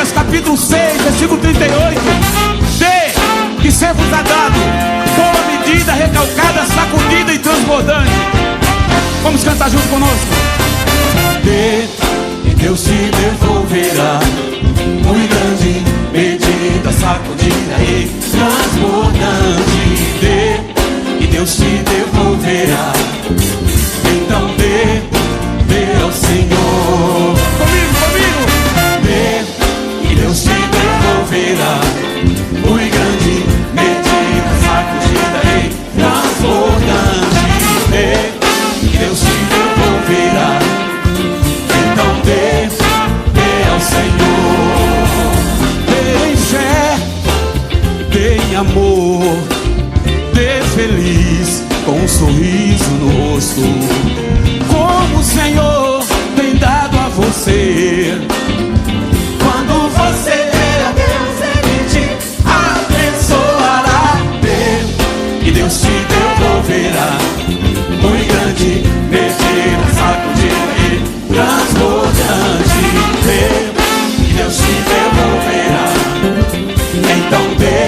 Lucas capítulo 6, versículo 38. Dê, que ser-vos é dado, boa medida, recalcada, sacudida e transbordante. Vamos cantar junto conosco. Dê, e Deus te devolverá, muito grande, medida, sacudida e transbordante. Dê, e Deus te devolverá. Então dê ao Senhor. Comigo. Dê, e Deus te devolverá, muito grande, medida, sacudida e transbordante. Dê, e Deus te devolverá. Então dê ao Senhor. Dê em fé, dê em amor, dê feliz, com um sorriso no rosto, como o Senhor tem dado a você. Quando você der a Deus, Ele te abençoará. Dê, e Deus te devolverá, muito grande, medida, sacudida e transbordante. Dê, e Deus te devolverá. Então dê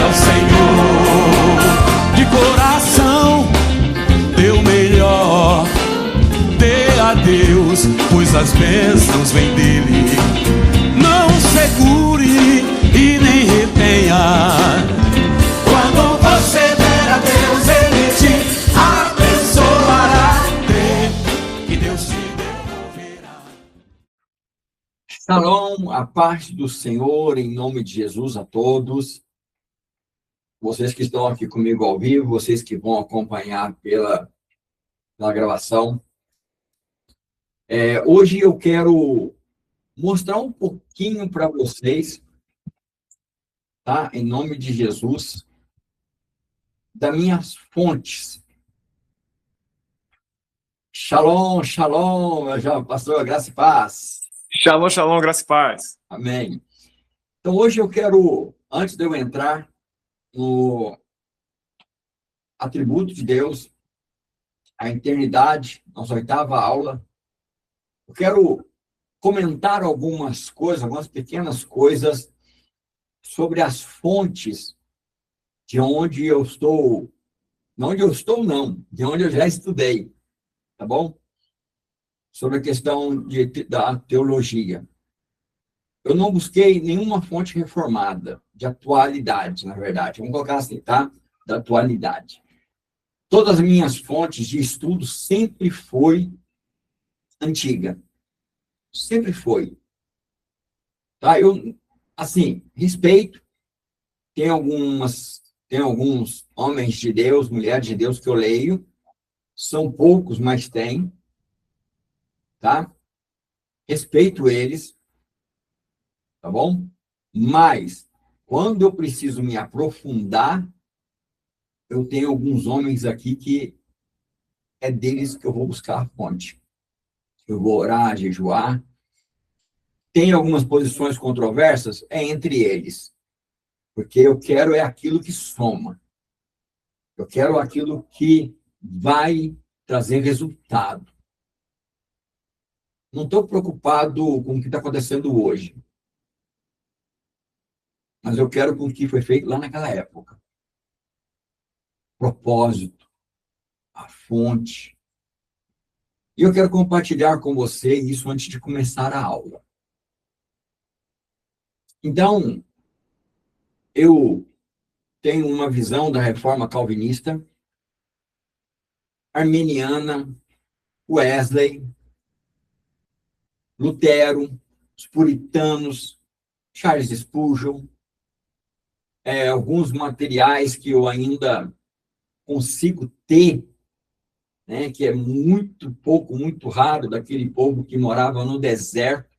ao Senhor. De coração, dê o melhor, dê a Deus, pois as bênçãos vêm dele. Não segure e nem retenha. Quando você der a Deus, Ele te abençoará. Dê, e Deus te devolverá. Shalom, a paz do Senhor, em nome de Jesus a todos. Vocês que estão aqui comigo ao vivo, vocês que vão acompanhar pela gravação. Hoje eu quero mostrar um pouquinho para vocês, tá? Em nome de Jesus, das minhas fontes. Shalom, shalom, pastor, graça e paz. Shalom, shalom, graça e paz. Amém. Então hoje eu quero, antes de eu entrar no atributo de Deus, a eternidade, nossa 8ª aula, eu quero comentar algumas coisas, algumas pequenas coisas sobre as fontes de onde eu estou, não, de onde eu já estudei, tá bom? Sobre a questão da teologia. Eu não busquei nenhuma fonte reformada, de atualidade, na verdade. Vamos colocar assim, tá? Da atualidade. Todas as minhas fontes de estudo sempre foi antiga. Sempre foi. Tá? Eu, assim, respeito. Tem alguns homens de Deus, mulheres de Deus que eu leio. São poucos, mas tem. Tá? Respeito eles. Tá bom? Mas, quando eu preciso me aprofundar, eu tenho alguns homens aqui que é deles que eu vou buscar a fonte. Eu vou orar, jejuar. Tem algumas posições controversas, é entre eles. Porque eu quero aquilo que soma. Eu quero aquilo que vai trazer resultado. Não estou preocupado com o que está acontecendo hoje. Mas eu quero com o que foi feito lá naquela época. Propósito, a fonte. E eu quero compartilhar com você isso antes de começar a aula. Então, eu tenho uma visão da reforma calvinista, arminiana, Wesley, Lutero, os puritanos, Charles Spurgeon, alguns materiais que eu ainda consigo ter, né, que é muito pouco, muito raro, daquele povo que morava no deserto,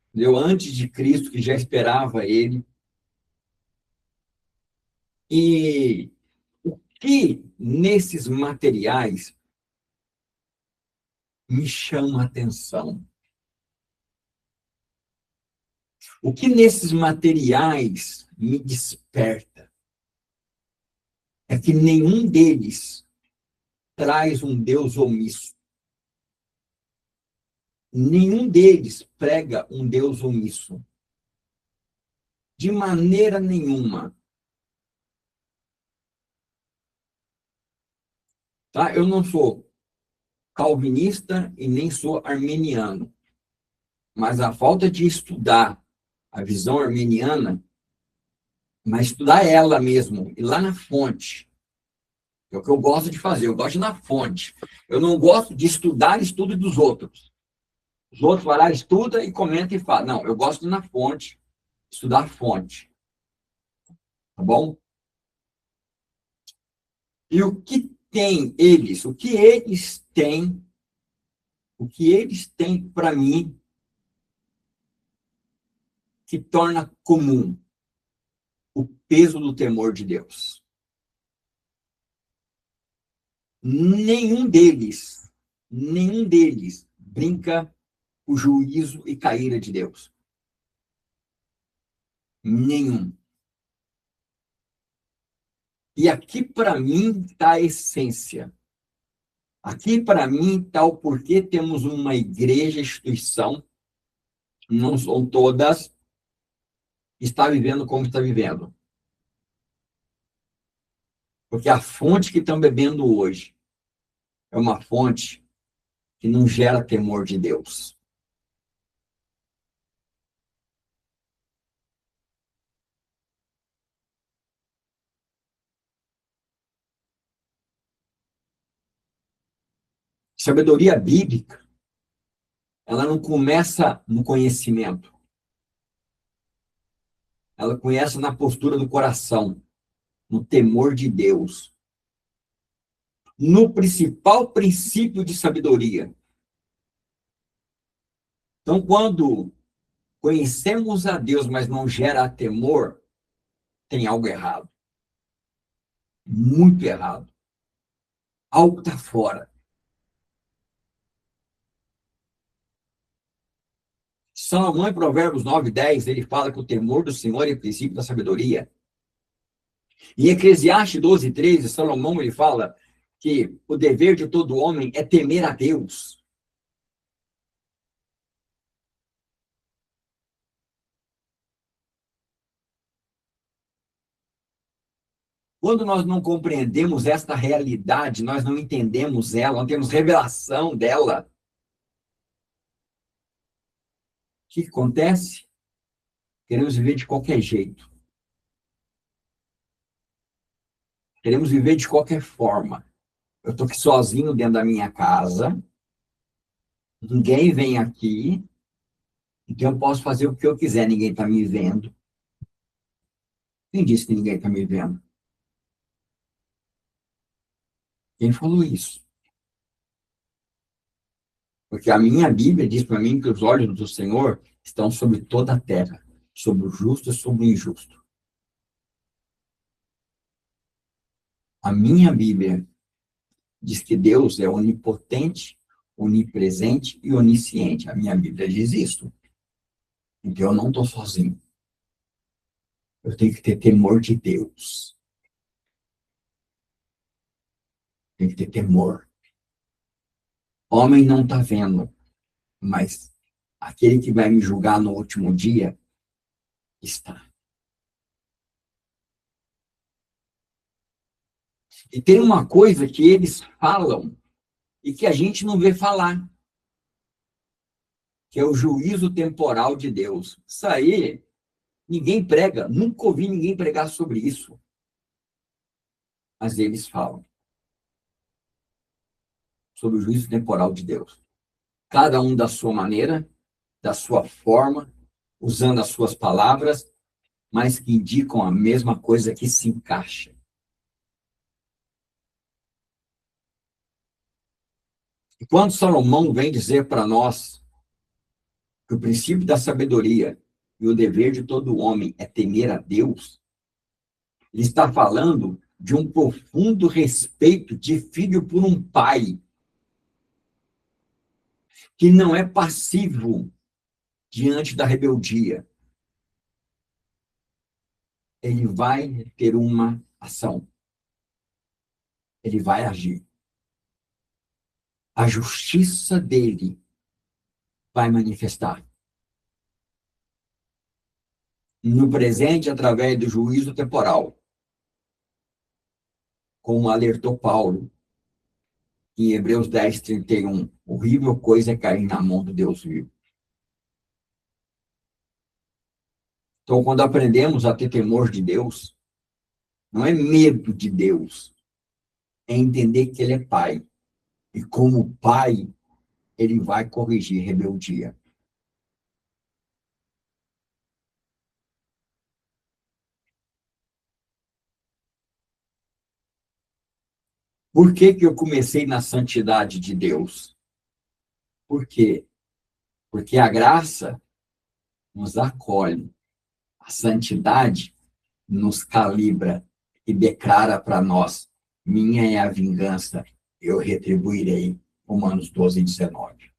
entendeu? Antes de Cristo, que já esperava ele. E o que nesses materiais me chama a atenção? O que nesses materiais me desperta é que nenhum deles traz um Deus omisso. nenhum deles prega um Deus omisso. De maneira nenhuma. Tá? Eu não sou calvinista e nem sou arminiano. Mas a falta de estudar a visão arminiana, mas estudar ela mesmo, ir lá na fonte. É o que eu gosto de fazer, eu gosto de ir na fonte. Eu não gosto de estudar estudo dos outros. Os outros vão lá, estuda e comenta e fala. Não, eu gosto de ir na fonte, estudar a fonte. Tá bom? E o que tem eles, o que eles têm para mim que torna comum o peso do temor de Deus. Nenhum deles brinca o juízo e caíra de Deus. Nenhum. E aqui, para mim, está a essência. Aqui, para mim, está o porquê temos uma igreja, instituição, não são todas, está vivendo como está vivendo. Porque a fonte que estão bebendo hoje é uma fonte que não gera temor de Deus. Sabedoria bíblica, ela não começa no conhecimento. Ela começa na postura do coração, no temor de Deus. No principal princípio de sabedoria. Então, quando conhecemos a Deus, mas não gera temor, tem algo errado. Muito errado. Algo está fora. Salomão, em Provérbios 9:10, ele fala que o temor do Senhor é o princípio da sabedoria. Em Eclesiastes 12:13, Salomão, ele fala que o dever de todo homem é temer a Deus. Quando nós não compreendemos esta realidade, nós não entendemos ela, não temos revelação dela, o que acontece? Queremos viver de qualquer jeito. Queremos viver de qualquer forma. Eu estou aqui sozinho dentro da minha casa, ninguém vem aqui, então eu posso fazer o que eu quiser, ninguém está me vendo. Quem disse que ninguém está me vendo? Quem falou isso? Porque a minha Bíblia diz para mim que os olhos do Senhor estão sobre toda a terra, sobre o justo e sobre o injusto. A minha Bíblia diz que Deus é onipotente, onipresente e onisciente. A minha Bíblia diz isso. Então eu não estou sozinho. Eu tenho que ter temor de Deus. Tem que ter temor. Homem não está vendo, mas aquele que vai me julgar no último dia está. E tem uma coisa que eles falam e que a gente não vê falar, que é o juízo temporal de Deus. Isso aí, ninguém prega, nunca ouvi ninguém pregar sobre isso. Mas eles falam sobre o juízo temporal de Deus. Cada um da sua maneira, da sua forma, usando as suas palavras, mas que indicam a mesma coisa que se encaixa. E quando Salomão vem dizer para nós que o princípio da sabedoria e o dever de todo homem é temer a Deus, ele está falando de um profundo respeito de filho por um pai, que não é passivo diante da rebeldia. Ele vai ter uma ação. Ele vai agir. A justiça dele vai manifestar. No presente, através do juízo temporal, como alertou Paulo em Hebreus 10:31, horrível coisa é cair na mão do Deus vivo. Então, quando aprendemos a ter temor de Deus, não é medo de Deus, é entender que Ele é Pai. E como Pai, Ele vai corrigir rebeldia. Por que que eu comecei na santidade de Deus? Por quê? Porque a graça nos acolhe, a santidade nos calibra e declara para nós: minha é a vingança, eu retribuirei. Romanos 12:19.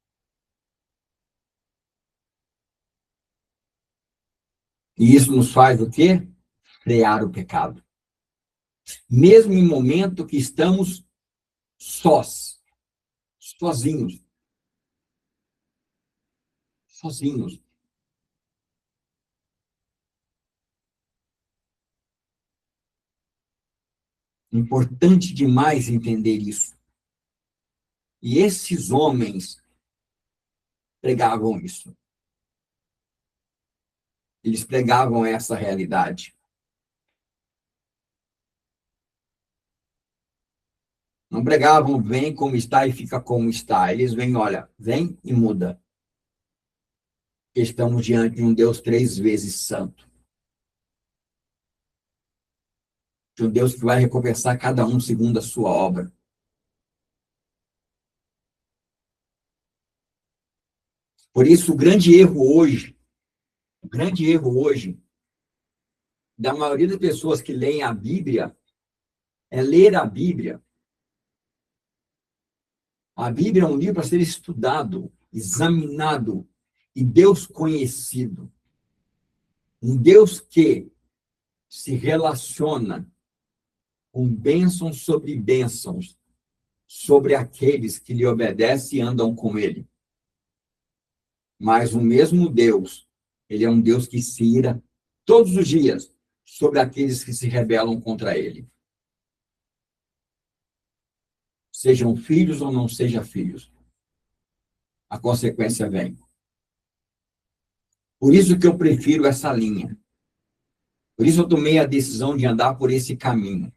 E isso nos faz o quê? Frear o pecado. Mesmo em momento que estamos sozinhos. Importante demais entender isso. E esses homens pregavam isso. Eles pregavam essa realidade. Não pregavam, vem como está e fica como está. Eles vêm, olha, vem e muda. Estamos diante de um Deus 3 vezes santo. De um Deus que vai recompensar cada um segundo a sua obra. Por isso, o grande erro hoje, da maioria das pessoas que leem a Bíblia, é ler a Bíblia. A Bíblia é um livro para ser estudado, examinado, e Deus conhecido. Um Deus que se relaciona com bênçãos sobre aqueles que lhe obedecem e andam com ele. Mas o mesmo Deus, ele é um Deus que se ira todos os dias sobre aqueles que se rebelam contra ele. Sejam filhos ou não sejam filhos. A consequência vem. Por isso que eu prefiro essa linha. Por isso eu tomei a decisão de andar por esse caminho.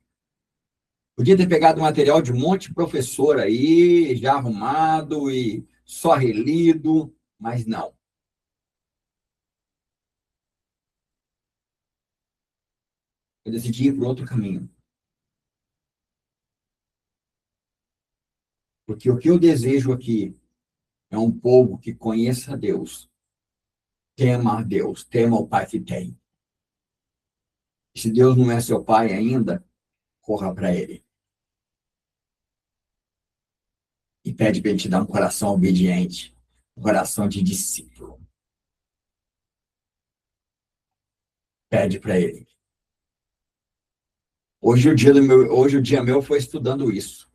Podia ter pegado material de um monte de professor aí, já arrumado e só relido, mas não. Eu decidi ir por outro caminho. Porque o que eu desejo aqui é um povo que conheça a Deus, tema a Deus, tema o Pai que tem. E se Deus não é seu Pai ainda, corra para Ele. E pede para Ele te dar um coração obediente, um coração de discípulo. Pede para Ele. Hoje o dia meu foi estudando isso.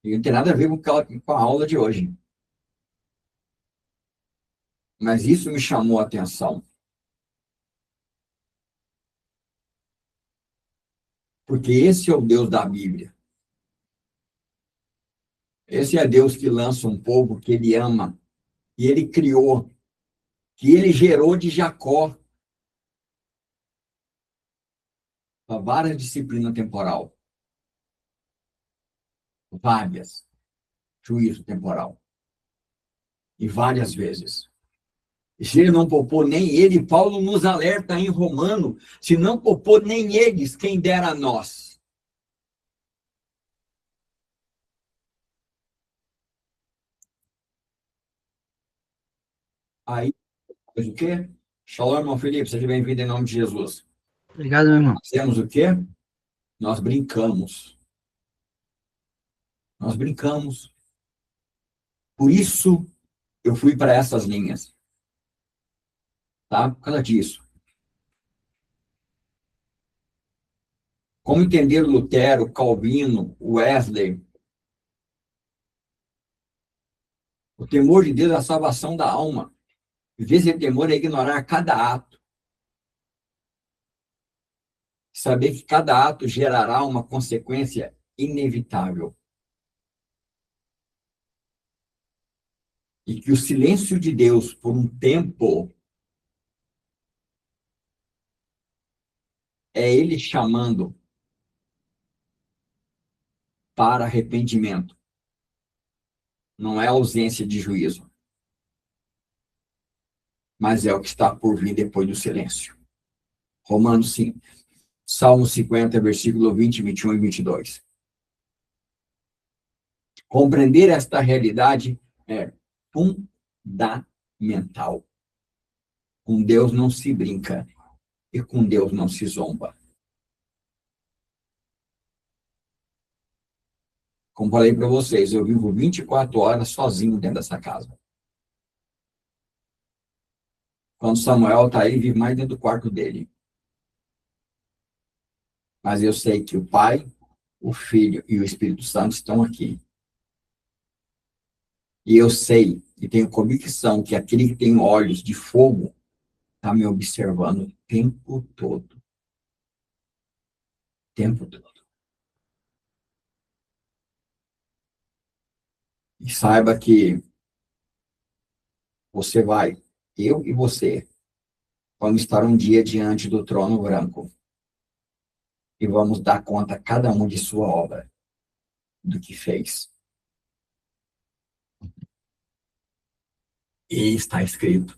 E não tem nada a ver com a aula de hoje. Mas isso me chamou a atenção. Porque esse é o Deus da Bíblia. Esse é Deus que lança um povo que Ele ama, que Ele criou, que Ele gerou de Jacó. A várias disciplina temporal. Várias. Juízo temporal. E várias vezes. E se Ele não poupou nem ele, Paulo nos alerta em Romano, se não poupou nem eles, quem dera a nós. Aí, faz o quê? Shalom, irmão Felipe, seja bem-vindo em nome de Jesus. Obrigado, meu irmão. Fazemos o quê? Nós brincamos. Nós brincamos. Por isso, eu fui para essas linhas. Tá? Por causa disso. Como entender Lutero, Calvino, Wesley, O temor de Deus é a salvação da alma. Em vez de temor é ignorar cada ato. Saber que cada ato gerará uma consequência inevitável. E que o silêncio de Deus, por um tempo, é Ele chamando para arrependimento. Não é ausência de juízo. Mas é o que está por vir depois do silêncio. Romanos 5, Salmo 50, versículo 20, 21 e 22. Compreender esta realidade é fundamental. Com Deus não se brinca e com Deus não se zomba. Como falei para vocês, eu vivo 24 horas sozinho dentro dessa casa. Quando Samuel está aí, vive mais dentro do quarto dele. Mas eu sei que o Pai, o Filho e o Espírito Santo estão aqui. E eu sei e tenho convicção que aquele que tem olhos de fogo está me observando o tempo todo. O tempo todo. E saiba que você vai, eu e você, vamos estar um dia diante do trono branco. E vamos dar conta, cada um, de sua obra, do que fez. E está escrito: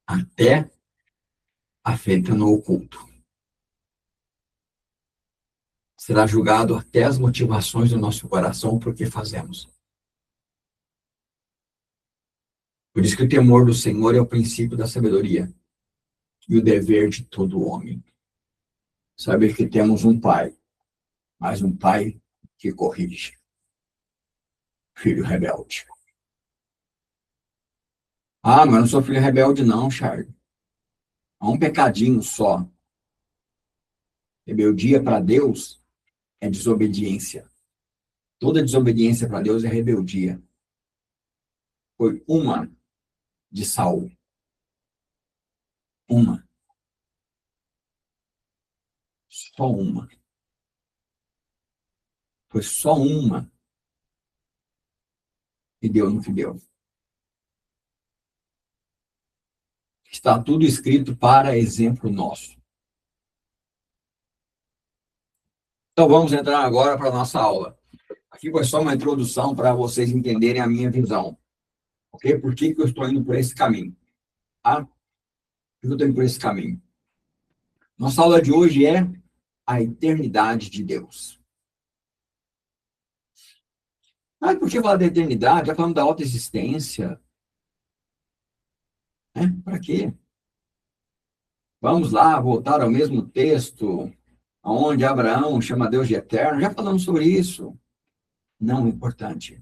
até a feita no oculto. Será julgado até as motivações do nosso coração por que fazemos. Por isso que o temor do Senhor é o princípio da sabedoria e o dever de todo homem. Saber que temos um Pai, mas um Pai que corrige. Filho rebelde. Ah, mas eu não sou filho rebelde não, Charles. Há um pecadinho só. Rebeldia para Deus é desobediência. Toda desobediência para Deus é rebeldia. Foi uma de Saul. Uma. Só uma. Foi só uma. E deu no que deu. Está tudo escrito para exemplo nosso. Então vamos entrar agora para a nossa aula. Aqui foi só uma introdução para vocês entenderem a minha visão. Ok? Por que eu estou indo por esse caminho? Tá? Por que eu estou indo por esse caminho? Nossa aula de hoje é a eternidade de Deus. Ah, por que falar da eternidade? Já falamos da autoexistência. Para quê? Vamos lá, voltar ao mesmo texto, onde Abraão chama Deus de eterno. Já falamos sobre isso. Não importante.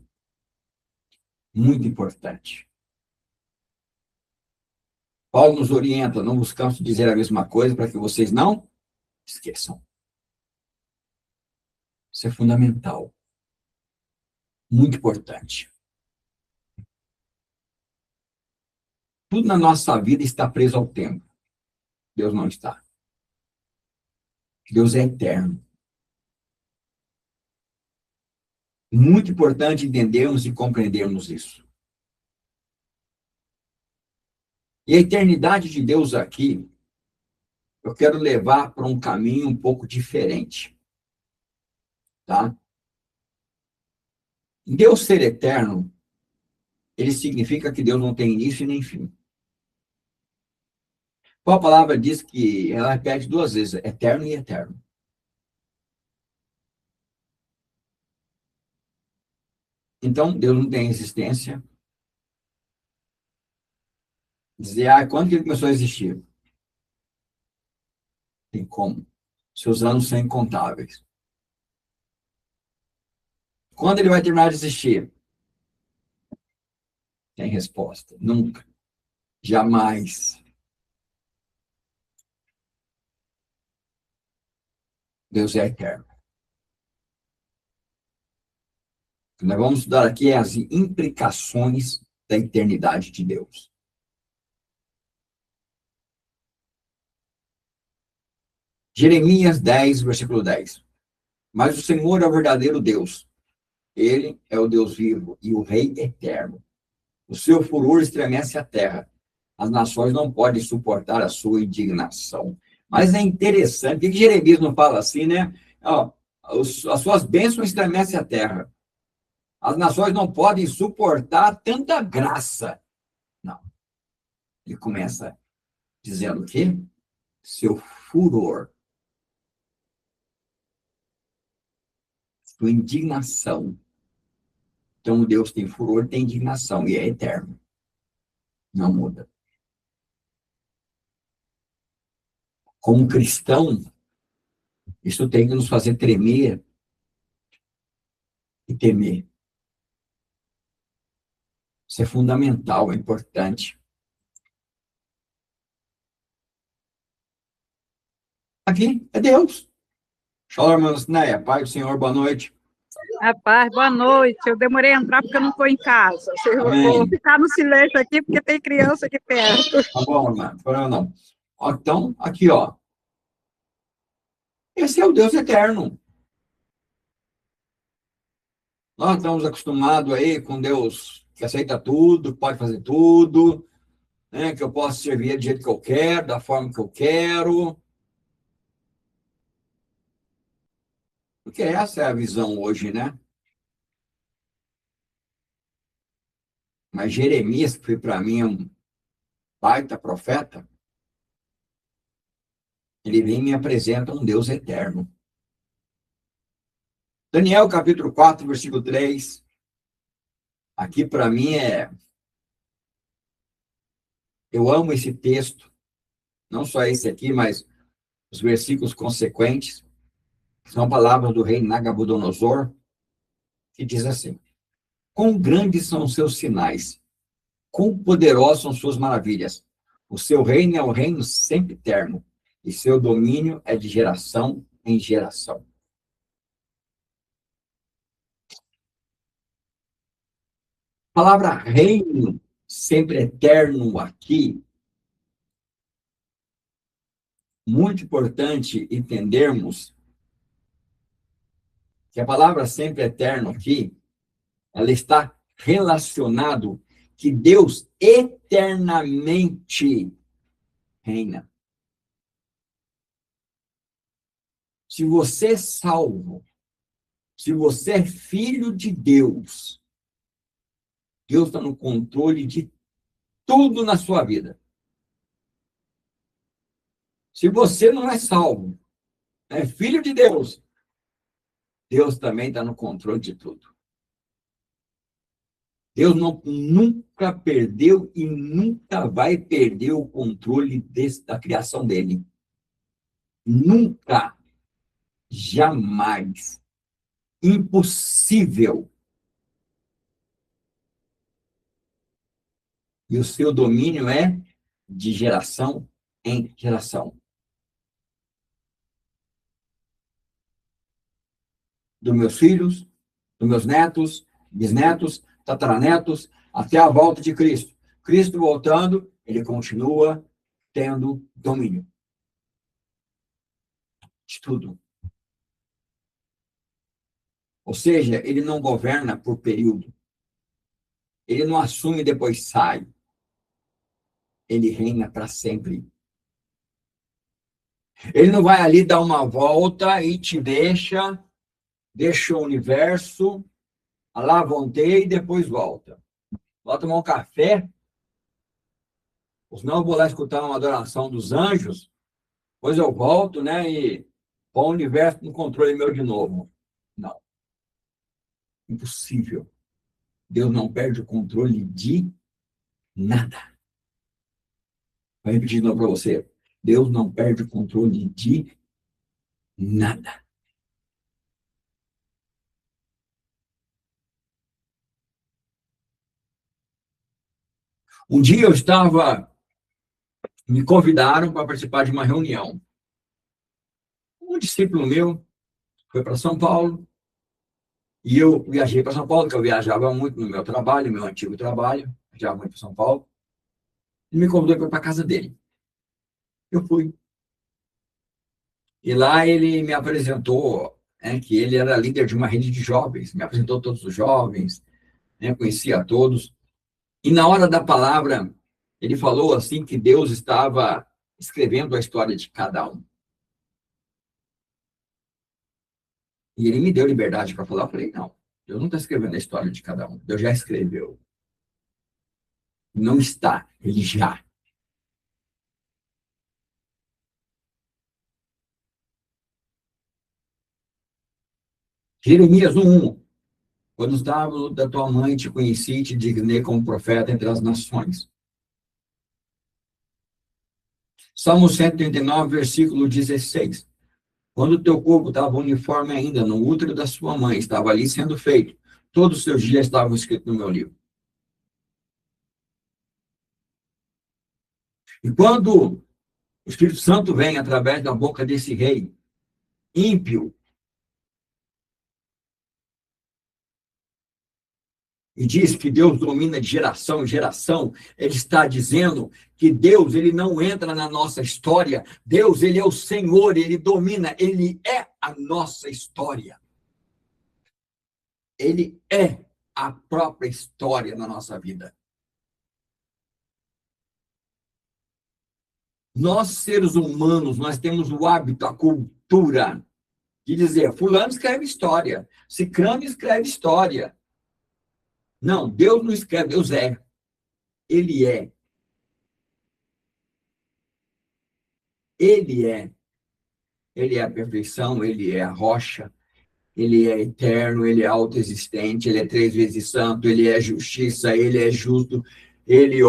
Muito importante. Paulo nos orienta, não buscamos dizer a mesma coisa para que vocês não esqueçam. Isso é fundamental. Muito importante. Tudo na nossa vida está preso ao tempo. Deus não está. Deus é eterno. Muito importante entendermos e compreendermos isso. E a eternidade de Deus aqui, eu quero levar para um caminho um pouco diferente. Tá? Deus ser eterno, ele significa que Deus não tem início e nem fim. Qual a palavra diz que ela repete duas vezes, eterno e eterno. Então, Deus não tem existência. Dizer, quando que ele começou a existir? Tem como. Seus anos são incontáveis. Quando ele vai terminar de existir? Tem resposta. Nunca. Jamais. Deus é eterno. Nós vamos estudar aqui as implicações da eternidade de Deus. Jeremias 10, versículo 10. Mas o Senhor é o verdadeiro Deus. Ele é o Deus vivo e o Rei eterno. O seu furor estremece a terra. As nações não podem suportar a sua indignação. Mas é interessante, por que Jeremias não fala assim, né? Ó, as suas bênçãos estremecem a terra. As nações não podem suportar tanta graça. Não. Ele começa dizendo o quê? Seu furor. Sua indignação. Então, Deus tem furor, tem indignação, e é eterno. Não muda. Como cristão, isso tem que nos fazer tremer e temer. Isso é fundamental, é importante. Aqui é Deus. Shalom, irmã Lucinéia. Pai do Senhor, boa noite. Rapaz, boa noite. Eu demorei a entrar porque eu não estou em casa. Eu Amém. vou ficar no silêncio aqui porque tem criança aqui perto. Tá bom, irmã. Não. Então, aqui, ó. Esse é o Deus eterno. Nós estamos acostumados aí com Deus que aceita tudo, pode fazer tudo, né? Que eu posso servir do jeito que eu quero, da forma que eu quero. Porque essa é a visão hoje, né? Mas Jeremias, que foi para mim um baita profeta, ele vem e me apresenta um Deus eterno. Daniel, capítulo 4, versículo 3. Aqui, para mim, eu amo esse texto. Não só esse aqui, mas os versículos consequentes. São palavras do rei Nabucodonosor, que diz assim: quão grandes são os seus sinais, quão poderosas são suas maravilhas. O seu reino é um reino sempre eterno, e seu domínio é de geração em geração. A palavra reino, sempre eterno aqui, muito importante entendermos que a palavra sempre eterno aqui, ela está relacionado que Deus eternamente reina. Se você é salvo, se você é filho de Deus, Deus está no controle de tudo na sua vida. Se você não é salvo, é filho de Deus, Deus também está no controle de tudo. Deus nunca perdeu e nunca vai perder o controle da criação dele. Nunca. Jamais. Impossível. E o seu domínio é de geração em geração. Dos meus filhos, dos meus netos, bisnetos, tataranetos, até a volta de Cristo. Cristo voltando, ele continua tendo domínio de tudo. Ou seja, ele não governa por período. Ele não assume e depois sai. Ele reina para sempre. Ele não vai ali dar uma volta e te deixa o universo lá vontade e depois volta. Vai tomar um café, ou senão eu vou lá escutar uma adoração dos anjos, depois eu volto, né, e põe o universo no controle meu de novo. Não. Impossível. Deus não perde o controle de nada. Vou repetir de novo para você. Deus não perde o controle de nada. Um dia me convidaram para participar de uma reunião. Um discípulo meu foi para São Paulo, E eu viajei para São Paulo, que eu viajava muito no meu trabalho, meu antigo trabalho, viajava muito para São Paulo. Ele me convidou para ir para a casa dele. Eu fui. E lá ele me apresentou, né, que ele era líder de uma rede de jovens, me apresentou todos os jovens, né, conhecia a todos. E na hora da palavra, ele falou assim que Deus estava escrevendo a história de cada um. E ele me deu liberdade para falar. Eu falei, não, Deus não está escrevendo a história de cada um. Deus já escreveu. Não está, ele já. Jeremias 1:1. Quando estava da tua mãe, te conheci e te dignei como profeta entre as nações. Salmo 139, versículo 16. Quando o teu corpo estava uniforme ainda, no útero da sua mãe, estava ali sendo feito, todos os seus dias estavam escritos no meu livro. E quando o Espírito Santo vem através da boca desse rei ímpio e diz que Deus domina de geração em geração, ele está dizendo que Deus, ele não entra na nossa história. Deus, ele é o Senhor, ele domina, ele é a nossa história. Ele é a própria história na nossa vida. Nós, seres humanos, nós temos o hábito, a cultura de dizer, fulano escreve história, ciclano escreve história. Não, Deus não escreve, Deus é. Ele é. Ele é. Ele é a perfeição, ele é a rocha, ele é eterno, ele é autoexistente, ele é 3 vezes santo, ele é justiça, ele é justo, ele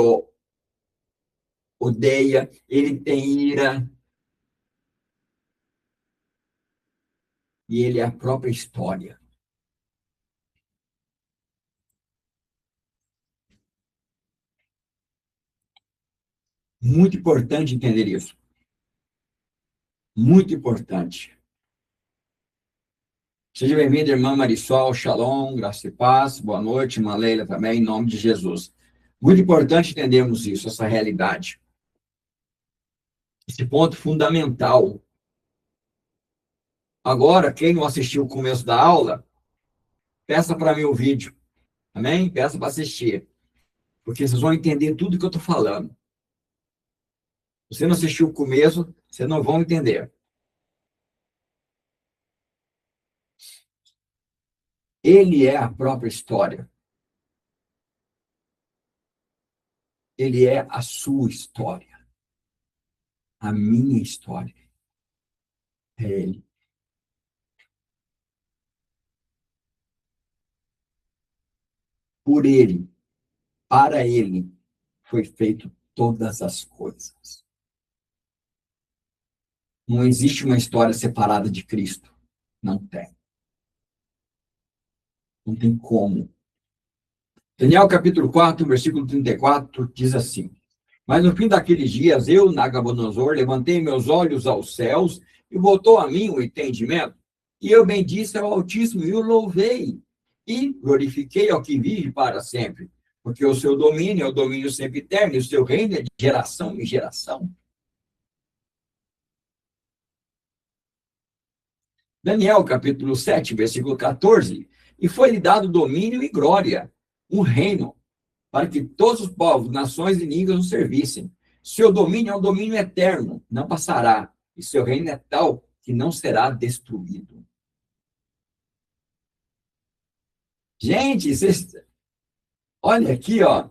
odeia, ele tem ira. E ele é a própria história. Muito importante entender isso. Muito importante. Seja bem-vinda, irmã Marisol, Shalom, graça e paz, boa noite, irmã Leila também, em nome de Jesus. Muito importante entendermos isso, essa realidade. Esse ponto fundamental. Agora, quem não assistiu o começo da aula, peça para mim o vídeo, amém? Peça para assistir, porque vocês vão entender tudo que eu estou falando. Se você não assistiu o começo, vocês não vão entender. Ele é a própria história. Ele é a sua história. A minha história. É ele. Por ele, para ele, foi feito todas as coisas. Não existe uma história separada de Cristo. Não tem. Não tem como. Daniel capítulo 4, versículo 34, diz assim: Mas no fim daqueles dias, eu, Nabucodonosor, levantei meus olhos aos céus e voltou a mim o entendimento. E eu bendisse ao Altíssimo e o louvei. E glorifiquei ao que vive para sempre. Porque o seu domínio é o domínio sempre eterno, e o seu reino é de geração em geração. Daniel, capítulo 7, versículo 14. E foi-lhe dado domínio e glória, um reino, para que todos os povos, nações e línguas o servissem. Seu domínio é um domínio eterno, não passará, e seu reino é tal que não será destruído. Gente, vocês... olha aqui, ó.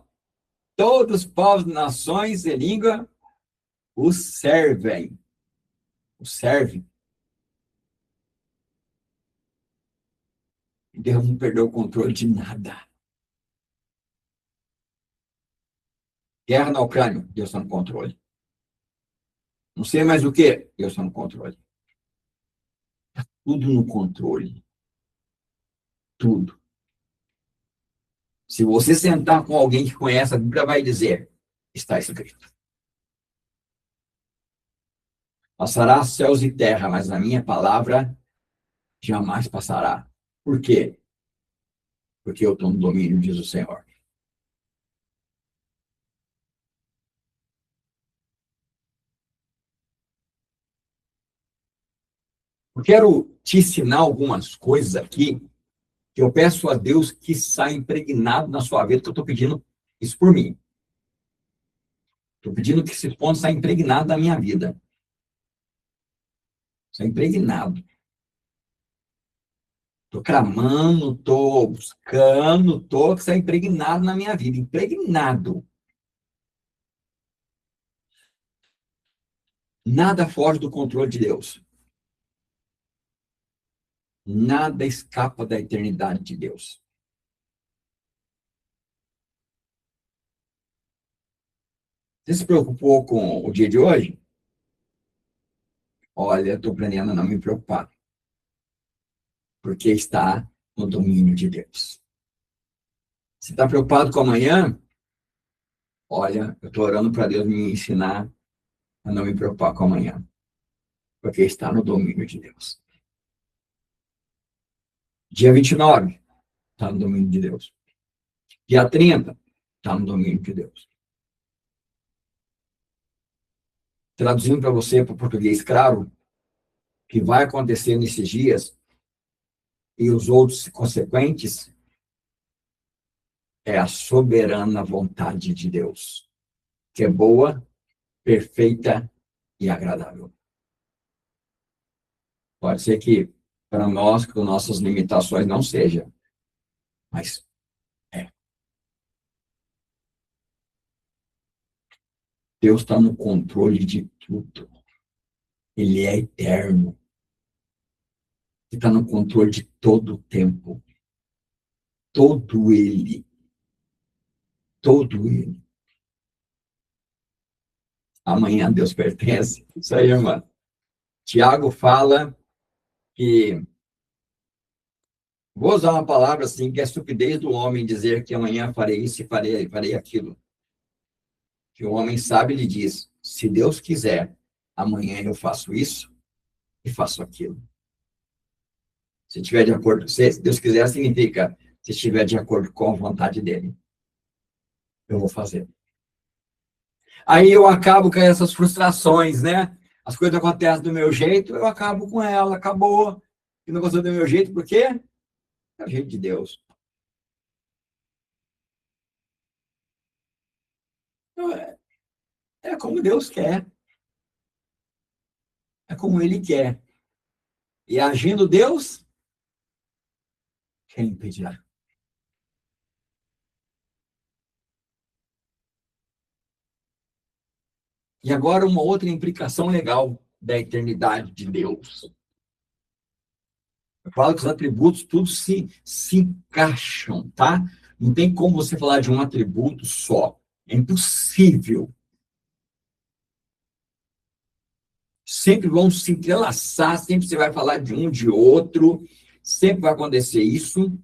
Todos os povos, nações e língua o servem. O servem. Deus não perdeu o controle de nada. Guerra na Ucrânia, Deus está no controle. Não sei mais o que, Deus está no controle. Está tudo no controle. Tudo. Se você sentar com alguém que conhece a Bíblia, vai dizer, está escrito. Passará céus e terra, mas a minha palavra jamais passará. Por quê? porque eu estou no domínio, diz o Senhor. Eu quero te ensinar algumas coisas aqui que eu peço a Deus que saia impregnado na sua vida, que eu estou pedindo isso por mim. Estou pedindo que esse ponto saia impregnado na minha vida. Saia impregnado. Estou clamando, estou buscando, estou que saia impregnado na minha vida. Impregnado. Nada foge do controle de Deus. Nada escapa da eternidade de Deus. Você se preocupou com o dia de hoje? Olha, estou aprendendo a não me preocupar. Porque está no domínio de Deus. Você está preocupado com amanhã? Olha, eu estou orando para Deus me ensinar a não me preocupar com amanhã. Porque está no domínio de Deus. Dia 29, está no domínio de Deus. Dia 30, está no domínio de Deus. Traduzindo para você, para o português claro, o que vai acontecer nesses dias e os outros consequentes é a soberana vontade de Deus, que é boa, perfeita e agradável. Pode ser que para nós, com nossas limitações, não seja, mas é. Deus está no controle de tudo. Ele é eterno. Ele está no controle de todo o tempo. Todo ele. Todo ele. Amanhã Deus pertence. Isso aí, irmã. Tiago fala que... Vou usar uma palavra assim, que é estupidez do homem dizer que amanhã farei isso e farei aquilo. Que o homem sabe, ele diz, se Deus quiser, amanhã eu faço isso e faço aquilo. Se estiver de acordo, se Deus quiser, significa, se estiver de acordo com a vontade dele, eu vou fazer. Aí eu acabo com essas frustrações, né? As coisas acontecem do meu jeito, eu acabo com ela, acabou. E não gostou do meu jeito, por quê? É o jeito de Deus. É como Deus quer. É como Ele quer. E agindo Deus, quem impedirá? E agora uma outra implicação legal da eternidade de Deus. Eu falo que os atributos tudo se encaixam, tá? Não tem como você falar de um atributo só. É impossível. Sempre vão se entrelaçar, sempre você vai falar de um, de outro, sempre vai acontecer isso.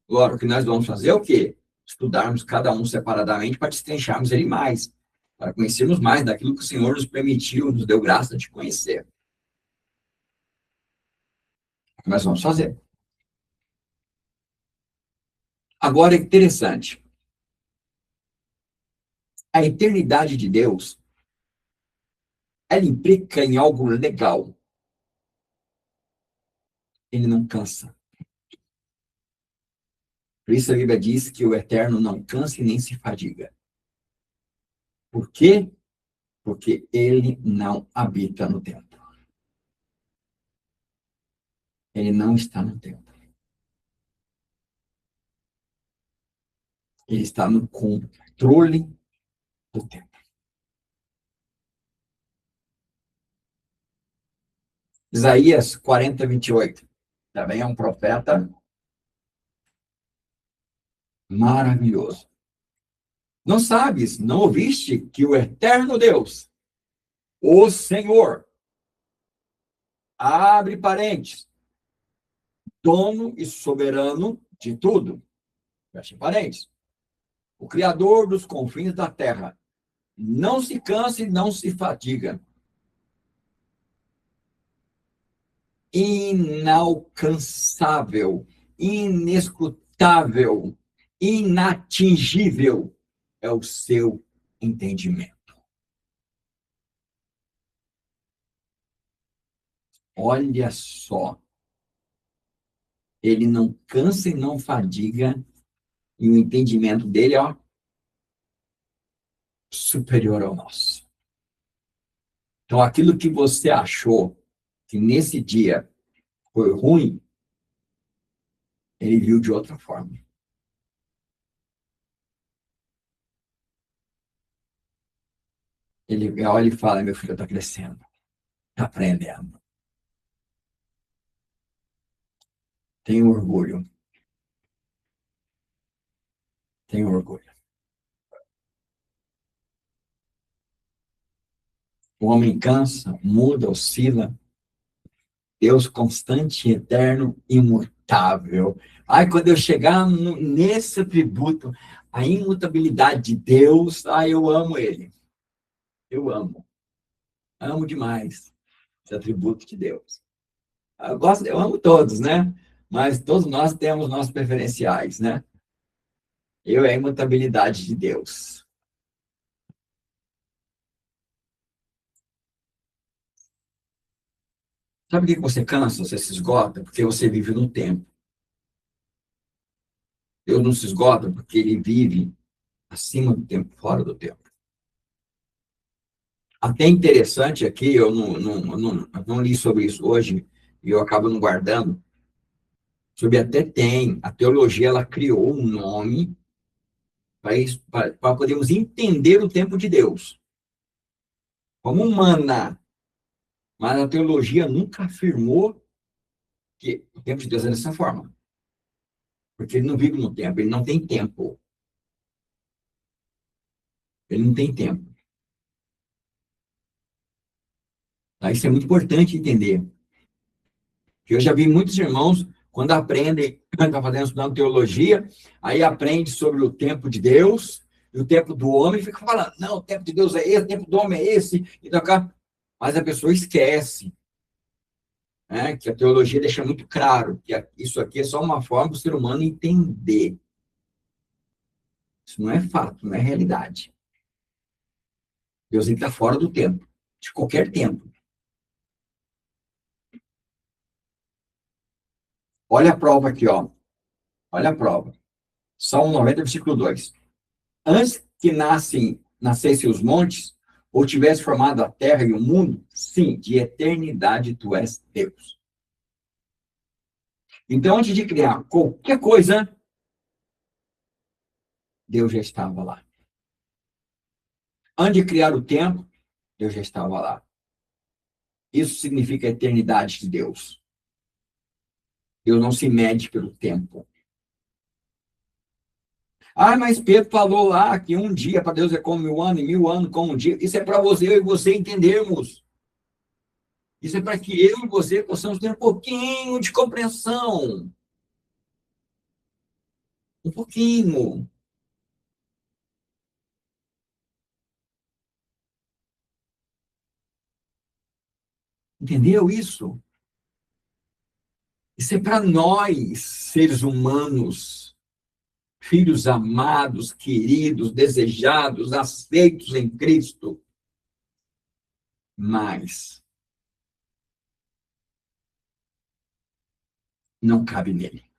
Agora, o que nós vamos fazer é o quê? Estudarmos cada um separadamente para destrincharmos ele mais, para conhecermos mais daquilo que o Senhor nos permitiu, nos deu graça de conhecer. É o que nós vamos fazer. Agora, é interessante. A eternidade de Deus, ela implica em algo legal. Ele não cansa. Por isso a Bíblia diz que o eterno não cansa e nem se fadiga. Por quê? Porque ele não habita no tempo. Ele não está no tempo. Ele está no controle do tempo. Isaías 40, 28. Também é um profeta maravilhoso. Não sabes, não ouviste que o eterno Deus, o Senhor, abre parênteses, dono e soberano de tudo, fecha parênteses, o Criador dos confins da terra, não se cansa e não se fadiga, inalcançável, inescrutável, imutável, inatingível é o seu entendimento. Olha só, ele não cansa e não fadiga, e o entendimento dele, ó, superior ao nosso. Então, aquilo que você achou que nesse dia foi ruim, ele viu de outra forma. Ele olha e fala: meu filho está crescendo, está aprendendo. Tenho orgulho. Tenho orgulho. O homem cansa, muda, oscila. Deus constante, eterno, imutável. Ai, quando eu chegar nesse atributo, a imutabilidade de Deus, ai, eu amo ele. Eu amo. Amo demais esse atributo de Deus. Eu amo todos, né? Mas todos nós temos nossos preferenciais, né? Eu é a imutabilidade de Deus. Sabe por que você cansa, você se esgota? Porque você vive no tempo. Deus não se esgota porque ele vive acima do tempo, fora do tempo. Até interessante aqui, eu não li sobre isso hoje, e eu acabo não guardando, sobre até tem, a teologia, ela criou um nome para podermos entender o tempo de Deus, como humana, mas a teologia nunca afirmou que o tempo de Deus é dessa forma, porque ele não vive no tempo, ele não tem tempo. Ele não tem tempo. Tá? Isso é muito importante entender. Eu já vi muitos irmãos, quando aprendem, estão fazendo, estudando teologia, aí aprende sobre o tempo de Deus e o tempo do homem, e fica falando, não, o tempo de Deus é esse, o tempo do homem é esse, e cá. Mas a pessoa esquece, né, que a teologia deixa muito claro que isso aqui é só uma forma do ser humano entender. Isso não é fato, não é realidade. Deus está fora do tempo, de qualquer tempo. Olha a prova aqui, ó. Olha a prova. Salmo 90, versículo 2. Antes que nascessem os montes, ou tivesse formado a terra e o mundo, sim, de eternidade tu és Deus. Então, antes de criar qualquer coisa, Deus já estava lá. Antes de criar o tempo, Deus já estava lá. Isso significa a eternidade de Deus. Deus não se mede pelo tempo. Ah, mas Pedro falou lá que um dia para Deus é como 1000 anos, e 1000 anos como um dia. Isso é para eu e você entendermos. Isso é para que eu e você possamos ter um pouquinho de compreensão. Um pouquinho. Entendeu isso? Isso é para nós, seres humanos, filhos amados, queridos, desejados, aceitos em Cristo. Mas não cabe nele.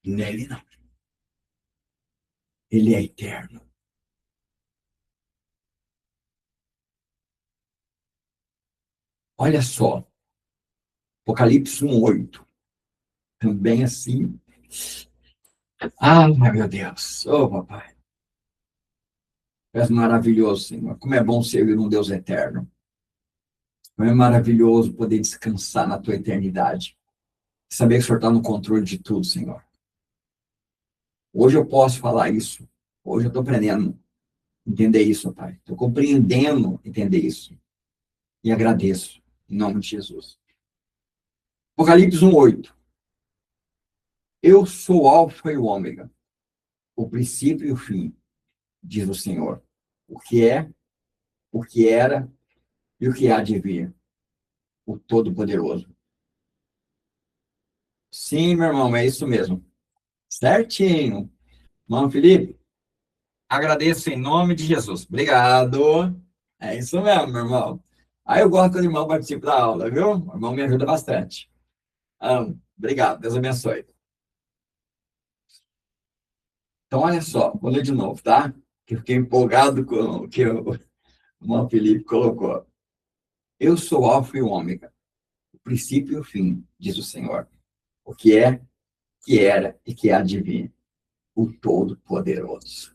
Nele não. Ele é eterno. Olha só. Apocalipse 1:8. Também assim. Ah, meu Deus. Oh, papai. És maravilhoso, Senhor. Como é bom servir um Deus eterno. Como é maravilhoso poder descansar na tua eternidade. Saber que o Senhor está no controle de tudo, Senhor. Hoje eu posso falar isso. Hoje eu estou aprendendo a entender isso, Pai. Estou compreendendo entender isso. E agradeço. Em nome de Jesus. Apocalipse 1:8. Eu sou o Alfa e o Ômega, o princípio e o fim, diz o Senhor. O que é, o que era e o que há de vir. O Todo-Poderoso. Sim, meu irmão, é isso mesmo. Certinho. Irmão Felipe, agradeço em nome de Jesus. Obrigado. É isso mesmo, meu irmão. Aí eu gosto quando o irmão participa da aula, viu? O irmão me ajuda bastante. Obrigado, Deus abençoe. Então, olha só, vou ler de novo, tá? Que eu fiquei empolgado com o que o irmão Felipe colocou. Eu sou o Alfa e o Ômega, o princípio e o fim, diz o Senhor. O que é, que era e que há de vir, o Todo-Poderoso.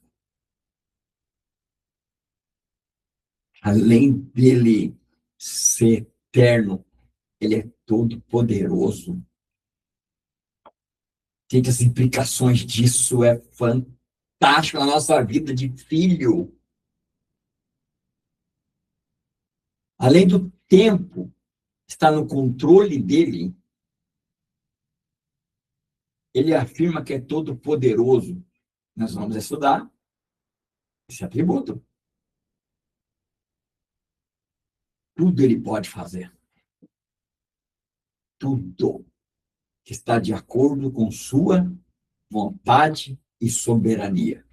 Além dele ser eterno, ele é todo-poderoso. Gente, as implicações disso é fantástico na nossa vida de filho. Além do tempo estar no controle dele, ele afirma que é todo-poderoso. Nós vamos estudar esse atributo. Tudo ele pode fazer. Tudo que está de acordo com sua vontade e soberania.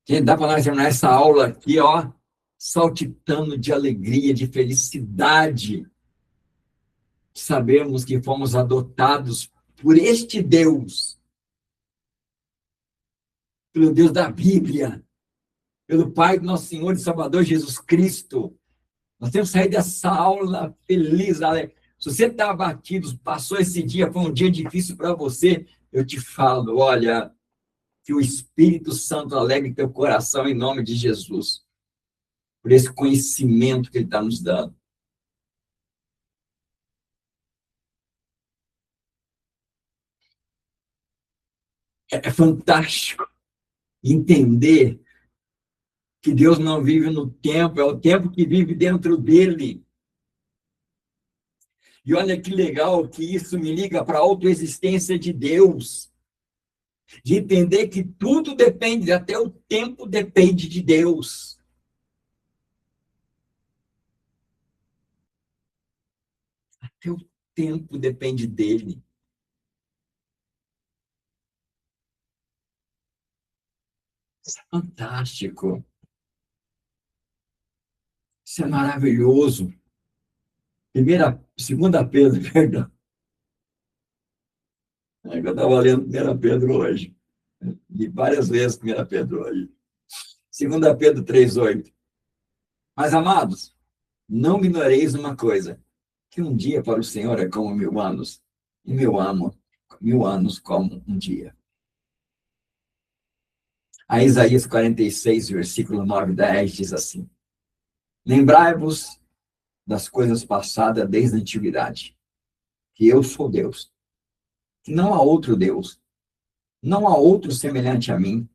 Gente, dá para nós terminar essa aula aqui, ó, saltitando de alegria, de felicidade. Sabemos que fomos adotados por este Deus, pelo Deus da Bíblia, pelo Pai do nosso Senhor e Salvador Jesus Cristo. Nós temos saído dessa aula feliz, alegre. Se você está abatido, passou esse dia, foi um dia difícil para você, eu te falo, olha, que o Espírito Santo alegre teu coração em nome de Jesus, por esse conhecimento que ele está nos dando. É fantástico entender que Deus não vive no tempo, é o tempo que vive dentro dele. E olha que legal que isso me liga para a autoexistência de Deus. De entender que tudo depende, até o tempo depende de Deus. Até o tempo depende dele. Isso é fantástico. Isso é maravilhoso. Segunda Pedro, perdão. Eu estava lendo 1 Pedro hoje. Li várias vezes 1 Pedro hoje. 2 Pedro 3,8. Mas, amados, não ignoreis uma coisa, que um dia para o Senhor é como 1000 anos, e 1000 anos como um dia. A Isaías 46, versículo 9 e 10 diz assim: lembrai-vos das coisas passadas desde a antiguidade, que eu sou Deus, que não há outro Deus, não há outro semelhante a mim,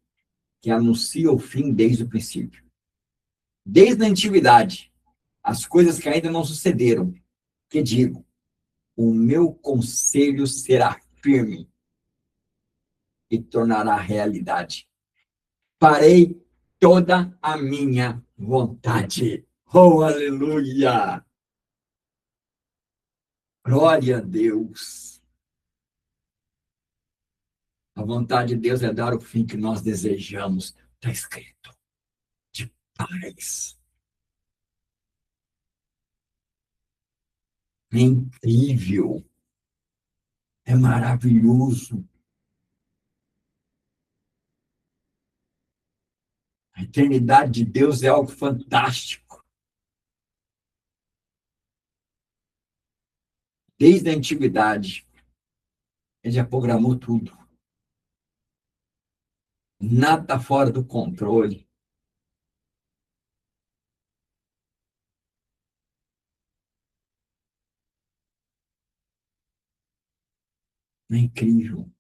que anuncia o fim desde o princípio. Desde a antiguidade, as coisas que ainda não sucederam, que digo, o meu conselho será firme e tornará realidade. Farei toda a minha vontade. Oh, aleluia! Glória a Deus! A vontade de Deus é dar o fim que nós desejamos. Está escrito. De paz. É incrível. É maravilhoso. A eternidade de Deus é algo fantástico. Desde a antiguidade, ele já programou tudo. Nada fora do controle. É incrível.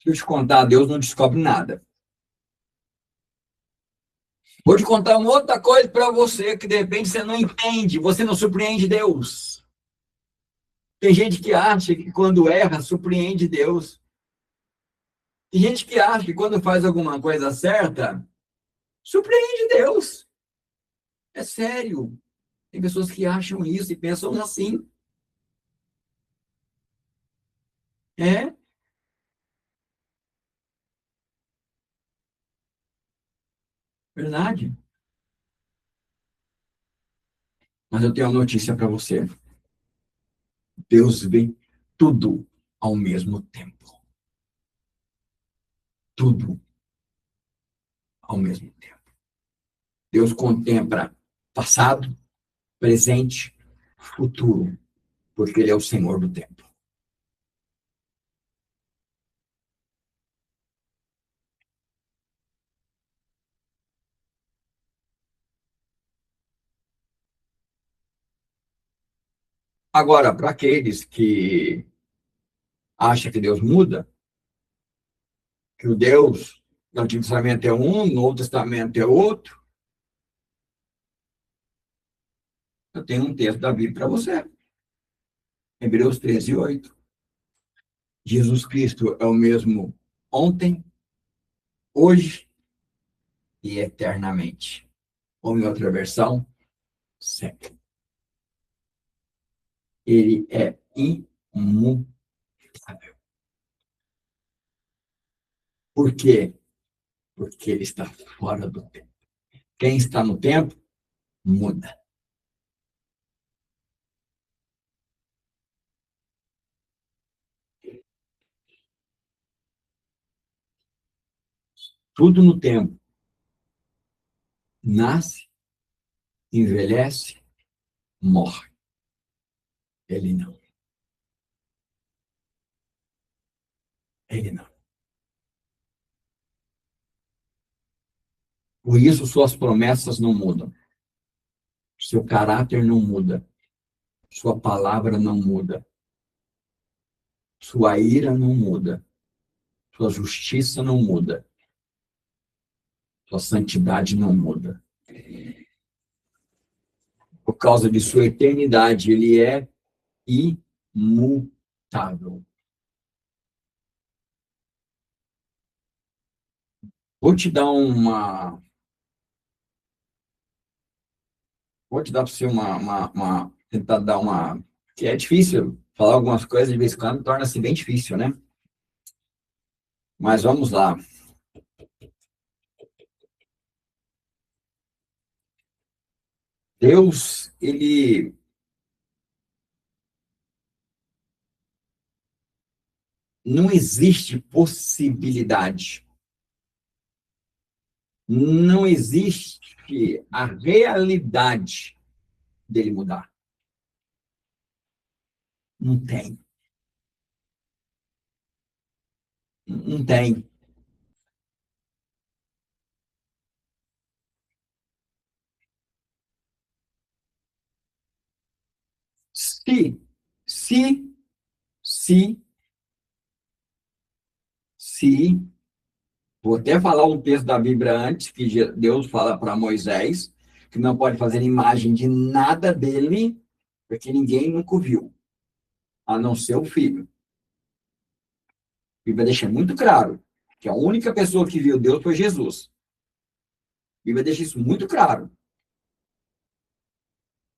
Se eu te contar, Deus não descobre nada. Vou te contar uma outra coisa para você que de repente você não entende, você não surpreende Deus. Tem gente que acha que quando erra, surpreende Deus. Tem gente que acha que quando faz alguma coisa certa, surpreende Deus. É sério. Tem pessoas que acham isso e pensam assim. É. Verdade. Mas eu tenho uma notícia para você. Deus vê tudo ao mesmo tempo. Tudo ao mesmo tempo. Deus contempla passado, presente, futuro, porque Ele é o Senhor do tempo. Agora, para aqueles que acham que Deus muda, que o Deus do Antigo Testamento é um, no Novo Testamento é outro, eu tenho um texto da Bíblia para você. Hebreus 13:8. Jesus Cristo é o mesmo ontem, hoje e eternamente. Ou em outra versão, sempre. Ele é imutável. Por quê? Porque ele está fora do tempo. Quem está no tempo, muda. Tudo no tempo. Nasce, envelhece, morre. Ele não. Ele não. Por isso, suas promessas não mudam. Seu caráter não muda. Sua palavra não muda. Sua ira não muda. Sua justiça não muda. Sua santidade não muda. Por causa de sua eternidade, ele é imutável. Vou te dar para você tentar dar uma, que é difícil falar algumas coisas de vez em quando, torna-se bem difícil, né? Mas vamos lá. Deus, ele não existe possibilidade. Não existe a realidade dele mudar. Não tem. Não tem. Se, se, se, se, vou até falar um texto da Bíblia antes, que Deus fala para Moisés, que não pode fazer imagem de nada dele, porque ninguém nunca o viu, a não ser o filho. A Bíblia deixa muito claro que a única pessoa que viu Deus foi Jesus. A Bíblia deixa isso muito claro.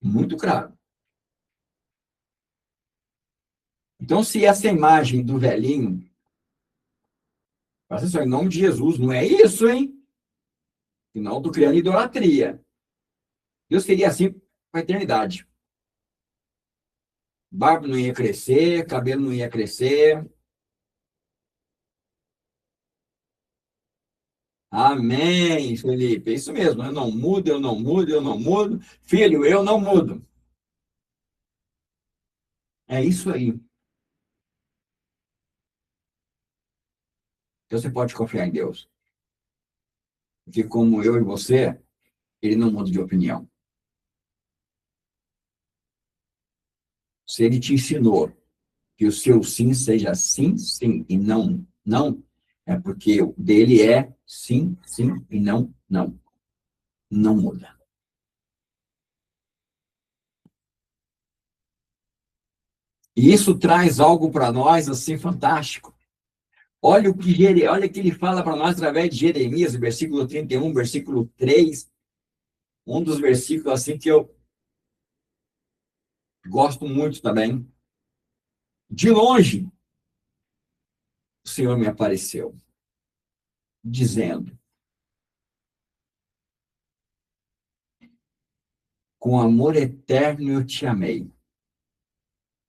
Muito claro. Então, se essa imagem do velhinho, faça só, em nome de Jesus, não é isso, hein? Senão eu estou criando idolatria. Deus seria assim para a eternidade. Barba não ia crescer, cabelo não ia crescer. Amém, Felipe. É isso mesmo. Eu não mudo, eu não mudo, eu não mudo. Filho, eu não mudo. É isso aí. Então você pode confiar em Deus. Porque como eu e você, ele não muda de opinião. Se ele te ensinou que o seu sim seja sim, sim, e não, não, é porque o dele é sim, sim, e não, não. Não muda. E isso traz algo para nós, assim, fantástico. Olha o que ele fala para nós através de Jeremias, versículo 31, versículo 3. um dos versículos assim que eu gosto muito também. De longe, o Senhor me apareceu, dizendo: com amor eterno eu te amei,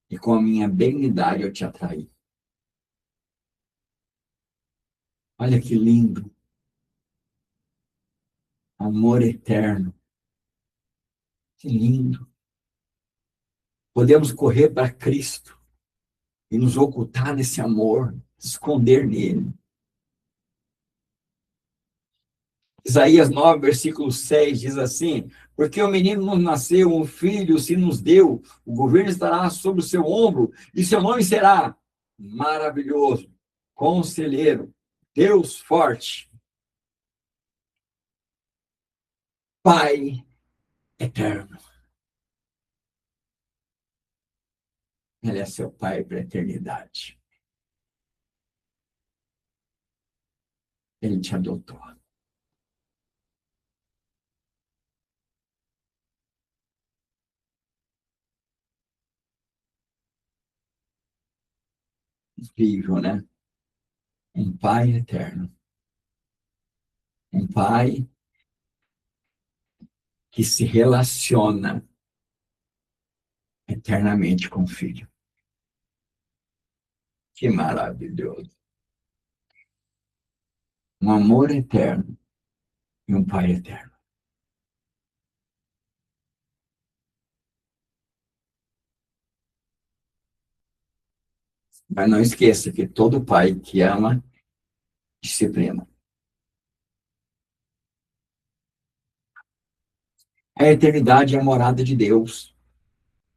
e com a minha benignidade eu te atraí. Olha que lindo. Amor eterno. Que lindo. Podemos correr para Cristo e nos ocultar nesse amor, esconder nele. Isaías 9, versículo 6 diz assim: porque o menino nos nasceu, um filho se nos deu, o governo estará sobre o seu ombro, e seu nome será Maravilhoso, Conselheiro, Deus Forte, Pai Eterno. Ele é seu Pai para a eternidade. Ele te adotou. Incrível, né? Um Pai eterno. Um Pai que se relaciona eternamente com o Filho. Que maravilhoso. Um amor eterno e um Pai eterno. Mas não esqueça que todo pai que ama, disciplina. A eternidade é a morada de Deus.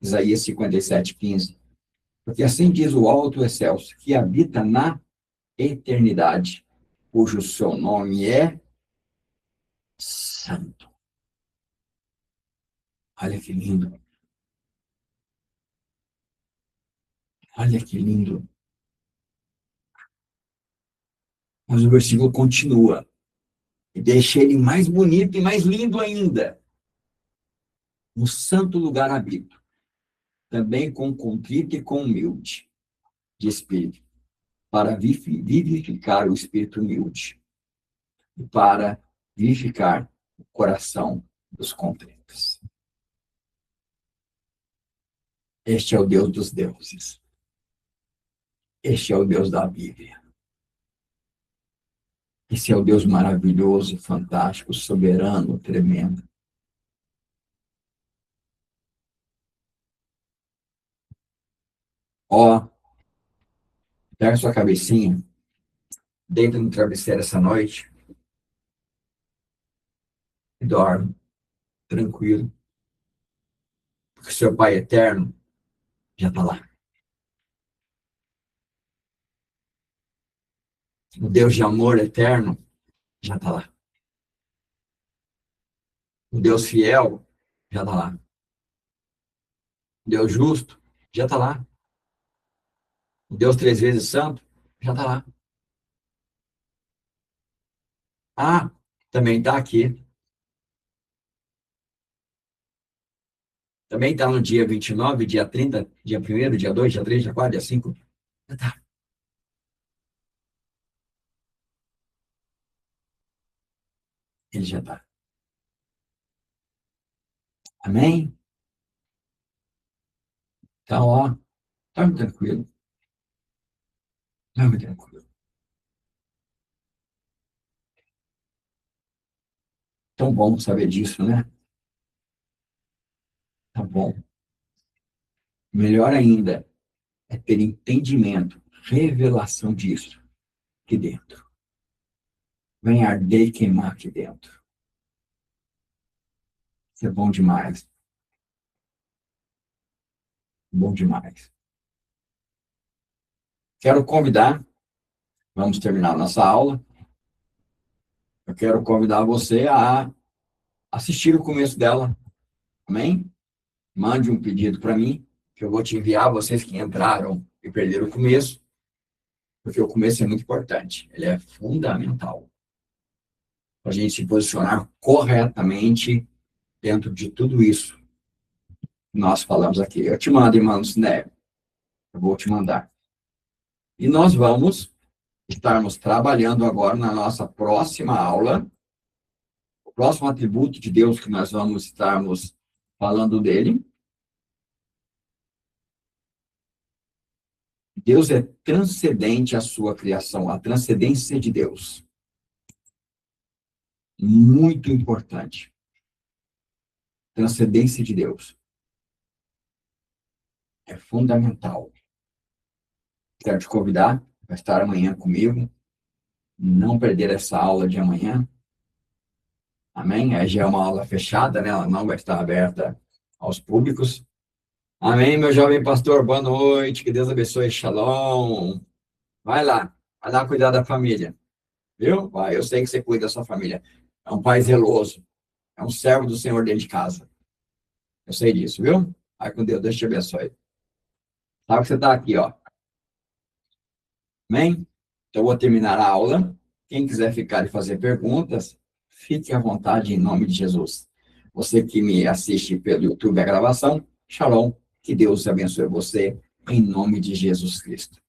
Isaías 57:15. Porque assim diz o alto excelso, que habita na eternidade, cujo seu nome é Santo. Olha que lindo. Olha que lindo. Mas o versículo continua. E deixa ele mais bonito e mais lindo ainda. No santo lugar habito, também com contrito e com humilde de espírito, para vivificar o espírito humilde e para vivificar o coração dos contritos. Este é o Deus dos deuses. Este é o Deus da Bíblia. Esse é o Deus maravilhoso, fantástico, soberano, tremendo. Ó, pega sua cabecinha, deita no travesseiro essa noite e dorme, tranquilo. Porque seu Pai eterno já está lá. O Deus de amor eterno já está lá. O Deus fiel já está lá. O Deus justo já está lá. O Deus 3 vezes santo já está lá. Ah, também está aqui. Também está no dia 29, dia 30, dia 1º, dia 2, dia 3, dia 4, dia 5. Já está. Ele já está. Amém? Então, ó, dorme tranquilo. Dorme tranquilo. Tão bom saber disso, né? Tá bom. Melhor ainda é ter entendimento, revelação disso aqui dentro. Vem arder e queimar aqui dentro. Isso é bom demais. Bom demais. Quero convidar, vamos terminar nossa aula. Eu quero convidar você a assistir o começo dela. Amém? Mande um pedido para mim, que eu vou te enviar, vocês que entraram e perderam o começo, porque o começo é muito importante. Ele é fundamental para a gente se posicionar corretamente dentro de tudo isso que nós falamos aqui. Eu te mando, irmãos, né? Eu vou te mandar. E nós vamos estarmos trabalhando agora na nossa próxima aula. O próximo atributo de Deus que nós vamos estarmos falando dele. Deus é transcendente à sua criação, a transcendência de Deus. Muito importante. Transcendência de Deus. É fundamental. Quero te convidar para estar amanhã comigo. Não perder essa aula de amanhã. Amém? Aí já é uma aula fechada, né? Ela não vai estar aberta aos públicos. Amém, meu jovem pastor. Boa noite. Que Deus abençoe. Shalom. Vai lá cuidar da família. Viu? Vai, eu sei que você cuida da sua família. É um pai zeloso. É um servo do Senhor dentro de casa. Eu sei disso, viu? Vai com Deus. Deus te abençoe. Sabe que você está aqui, ó. Amém? Então, eu vou terminar a aula. Quem quiser ficar e fazer perguntas, fique à vontade em nome de Jesus. Você que me assiste pelo YouTube a gravação, shalom. Que Deus abençoe você em nome de Jesus Cristo.